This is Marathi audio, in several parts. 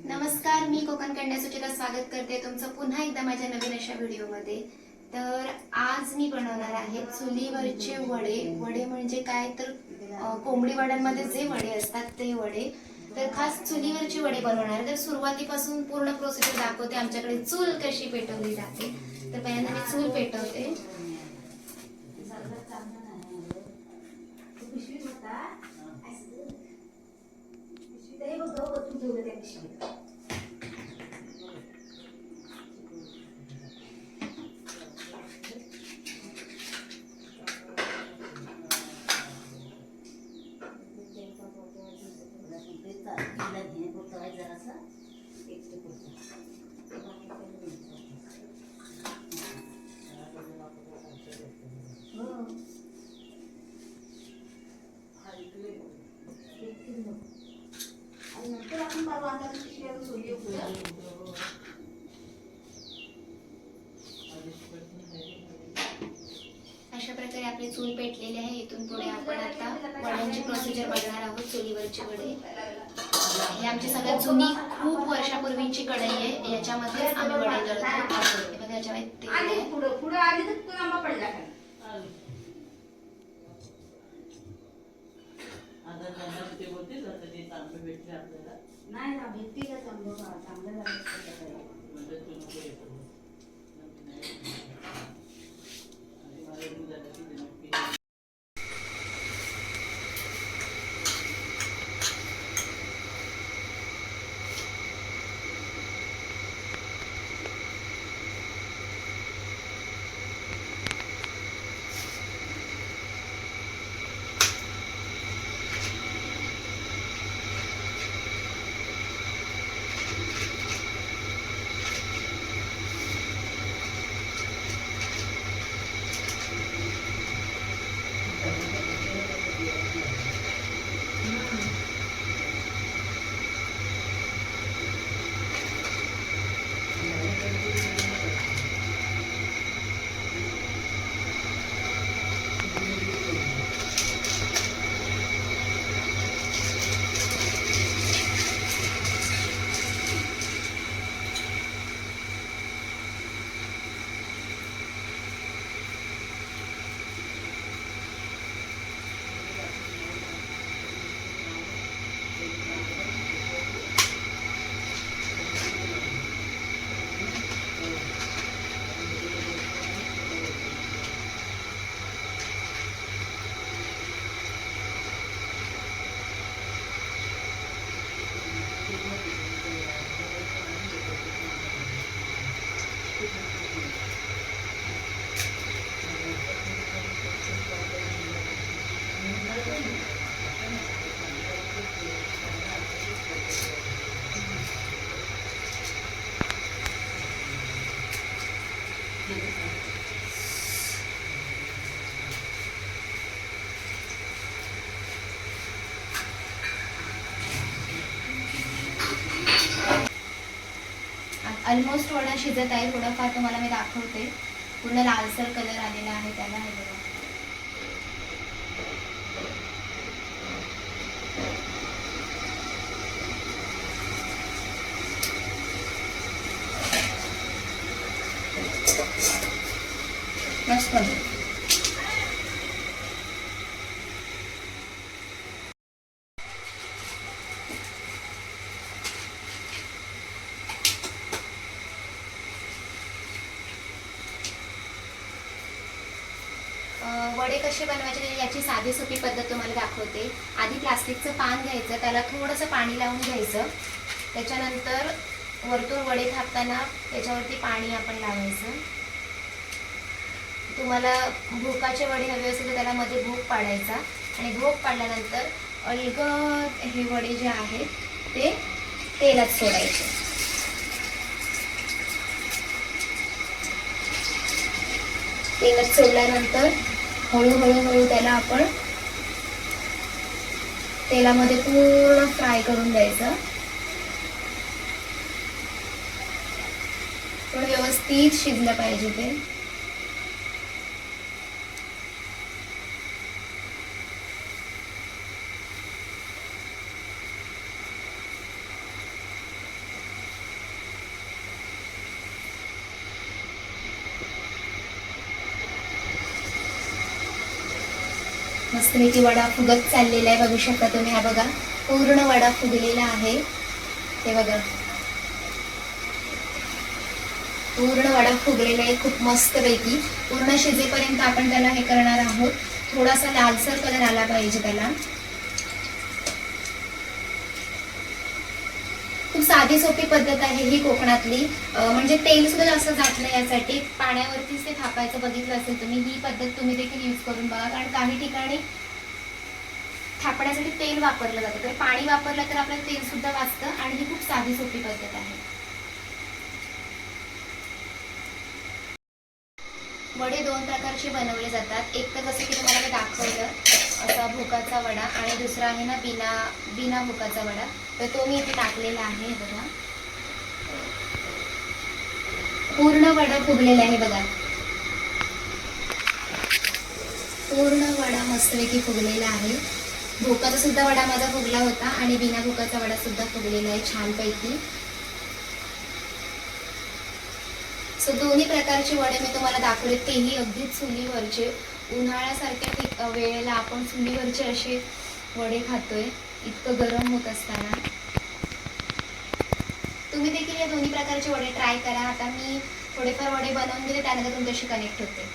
नमस्कार, मी कोकण कन्या सुचिता स्वागत करते तुमचं पुन्हा एकदा माझ्या नवीन अशा व्हिडिओमध्ये। तर आज मी बनवणार आहे चुलीवरचे वडे। वडे म्हणजे काय तर कोंबडी वड्यांमध्ये जे वडे असतात ते वडे। तर खास चुलीवरचे वडे बनवणार। तर सुरुवातीपासून पूर्ण प्रोसिजर दाखवते आमच्याकडे चूल कशी पेटवली जाते। तर पहिल्यांदा मी चूल पेटवते। अशा प्रकारे आपली चूल पेटलेली आहे। इथून पुढे आपण आता वड्यांची प्रोसिजर बघणार आहोत। चुलीवरचे वडे हे आमची सगळ्यात जुनी खूप वर्षापूर्वीची कढई आहे। याच्यामध्ये आम्ही वडे करतो। बघा याच्यामध्ये तेल आहे। पुढे आली तर आंबा पडला खाली। आता त्यांना ते बोलते तर ते तांबे भेटले आपल्याला नाही ना भेटते का तांबे चांगलं लागतं म्हणजे तू नको येतो आणि मला दूध आलं की नक्की ऑलमोस्ट वडा शिजत आहे। थोडाफार तुम्हाला मी दाखवते। पूर्ण लालसर कलर आलेला आहे त्याला। हे बघा मस्त। वडे कसे बनवायचे याची साधी सोपी पद्धत तुम्हाला दाखवते। आधी प्लास्टिकचं पान घ्यायचं, त्याला थोडंसं पाणी लावून घ्यायचं। त्याच्यानंतर वरतून वडे थापताना त्याच्यावरती पाणी आपण लावायचं। तुम्हाला भोकाचे वडे हवे असेल तर त्याला मध्ये भोक पाडायचा आणि भोक पाडल्यानंतर अलगद हे वडे जे आहेत ते तेलात सोडायचे। तेलात सोडल्यानंतर हळूहळू त्याला आपण तेलामध्ये पूर्ण फ्राय करून द्यायचं. पण व्यवस्थित शिजलं पाहिजे ते. मस्तपैकी वडा फुगत चाललेला आहे, बघू शकता तुम्ही. हा बघा पूर्ण वडा फुगलेला आहे. हे बघा पूर्ण वडा फुगलेला आहे खूप मस्तपैकी. पूर्ण शिजेपर्यंत आपण त्याला हे करणार आहोत. थोडासा लालसर कलर आला पाहिजे त्याला. खूप साधी सोपी पद्धत आहे ही कोकणातली. म्हणजे तेल सुद्धा जास्त जात नाही यासाठी. पाण्यावरतीच ते थापायचं बघितलं असेल तुम्ही. ही पद्धत तुम्ही देखील यूज करून बघा, कारण काही ठिकाणी थापण्यासाठी तेल वापरलं जातं, तर पाणी वापरलं तर आपलं तेल सुद्धा वाचतं. आणि ही खूप साधी सोपी पद्धत आहे. वडे दोन प्रकारचे बनवले जातात. एक तर जसं की तुम्हाला मी दाखवलं असा भोकाचा वडा, आणि दुसरा आहे ना बिना भोकाचा वडा. तर तो मी इथे टाकलेला आहे. बघा पूर्ण वडा फुगलेला आहे. बघा पूर्ण वडा मस्तपैकी फुगलेला आहे. भोकाचा सुद्धा वडा माझा फुगला होता आणि बिना भोकाचा वडा सुद्धा फुगलेला आहे छानपैकी. सो दोन्ही प्रकारचे वडे मी तुम्हाला दाखवले, तेही अगदी चुलीवरचे. उन्हाळ्यासारख्या वेळेला आपण चुलीवरचे असे वडे खातोय इतकं गरम होत असताना. तुम्ही देखील या दोन्ही प्रकारचे वडे ट्राय करा. आता मी थोडेफार वडे बनवून दिले, त्यानंतर तुमच्याशी कनेक्ट होते.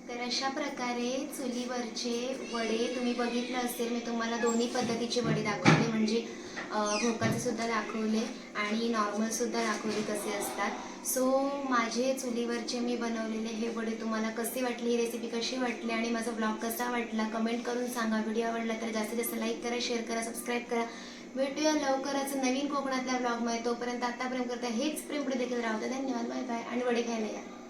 तर अशा प्रकारे चुलीवरचे वडे तुम्ही बघितलं असेल. मी तुम्हाला दोन्ही पद्धतीचे वडे दाखवले, म्हणजे भोकाचे सुद्धा दाखवले आणि नॉर्मल सुद्धा दाखवले कसे असतात. सो माझे चुलीवरचे मी बनवलेले हे वडे तुम्हाला कसे वाटले, ही रेसिपी कशी वाटली आणि माझा ब्लॉग कसा वाटला कमेंट करून सांगा. व्हिडिओ आवडला तर जास्तीत जास्त लाईक करा, शेअर करा, सबस्क्राईब करा. भेटूया लवकरच नवीन कोकणातल्या ब्लॉगमध्ये. तोपर्यंत आतापर्यंत करता हेच प्रेम पुढे देखील राहतं. धन्यवाद, बाय बाय. आणि वडे खायला या.